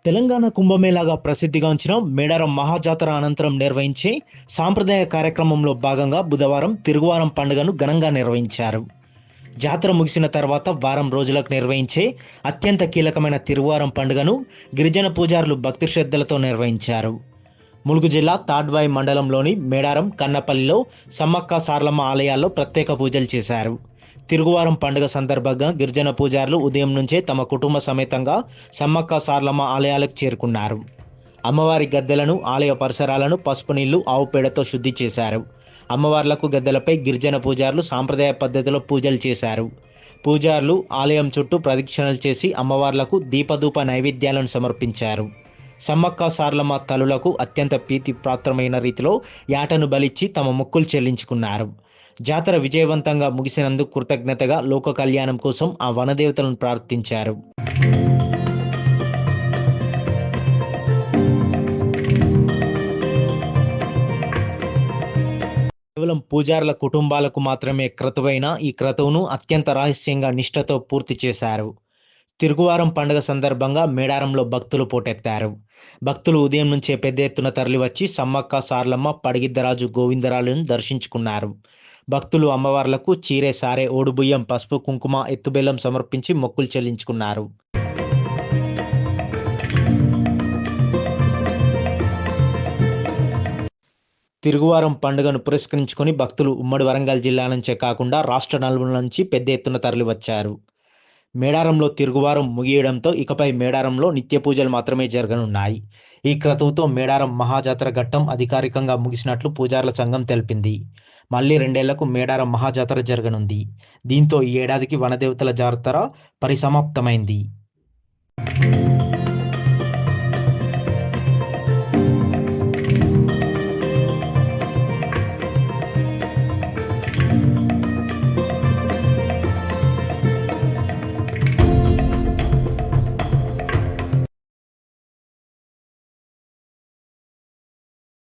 తెలంగాణ కుంభమేళాగా ప్రసిద్ధిగాంచిన మేడారం మహాజాతర అనంతరం నిర్వహించే సాంప్రదాయ కార్యక్రమంలో భాగంగా బుధవారం తిరుగువారం పండుగను ఘనంగా నిర్వహించారు. జాతర ముగిసిన తర్వాత వారం రోజులకు నిర్వహించే అత్యంత కీలకమైన తిరుగువారం పండుగను గిరిజన పూజారులు భక్తి శ్రద్ధలతో నిర్వహించారు. ములుగు జిల్లా తాడ్వాయి మండలంలోని మేడారం, కన్నపల్లిలో సమ్మక్క సారలమ్మ ఆలయాల్లో ప్రత్యేక పూజలు చేశారు. తిరుగువారం పండుగ సందర్భంగా గిరిజన పూజారులు ఉదయం నుంచే తమ కుటుంబ సమేతంగా సమ్మక్క సారలమ్మ ఆలయాలకు చేరుకున్నారు. అమ్మవారి గద్దెలను, ఆలయ పరిసరాలను పసుపు నీళ్లు, ఆవు పేడతో శుద్ధి చేశారు. అమ్మవార్లకు గద్దెలపై గిరిజన పూజారులు సాంప్రదాయ పద్ధతిలో పూజలు చేశారు. పూజారులు ఆలయం చుట్టూ ప్రదక్షిణలు చేసి అమ్మవార్లకు దీపధూప నైవేద్యాలను సమర్పించారు. సమ్మక్క సారలమ్మ తల్లులకు అత్యంత ప్రీతిపాత్రమైన రీతిలో యాటను బలిచ్చి తమ మొక్కులు చెల్లించుకున్నారు. జాతర విజయవంతంగా ముగిసినందుకు కృతజ్ఞతగా లోక కళ్యాణం కోసం ఆ వనదేవతలను ప్రార్థించారు. కేవలం పూజారుల కుటుంబాలకు మాత్రమే క్రతువైన ఈ క్రతువును అత్యంత రహస్యంగా నిష్ఠతో పూర్తి చేశారు. తిరుగువారం పండుగ సందర్భంగా మేడారంలో భక్తులు పోటెత్తారు. భక్తులు ఉదయం నుంచే పెద్ద ఎత్తున తరలివచ్చి సమ్మక్క సారలమ్మ, పడిగిద్దరాజు గోవిందరాలను దర్శించుకున్నారు. భక్తులు అమ్మవార్లకు చీరె, సారె, ఓడుబుయ్యం, పసుపు, కుంకుమ, ఎత్తుబెల్లం సమర్పించి మొక్కులు చెల్లించుకున్నారు. తిరుగువారం పండుగను పురస్కరించుకొని భక్తులు ఉమ్మడి వరంగల్ జిల్లా నుంచే కాకుండా రాష్ట్ర నలుమూలల నుంచి పెద్ద ఎత్తున తరలివచ్చారు. మేడారంలో తిరుగువారం ముగియడంతో ఇకపై మేడారంలో నిత్య పూజలు మాత్రమే జరగనున్నాయి. ఈ క్రతువుతో మేడారం మహాజాతర ఘట్టం అధికారికంగా ముగిసినట్లు పూజారుల సంఘం తెలిపింది. మళ్లీ 2 ఏళ్లకు మేడారం మహాజాతర జరగనుంది. దీంతో ఈ ఏడాదికి వనదేవతల జాతర పరిసమాప్తమైంది.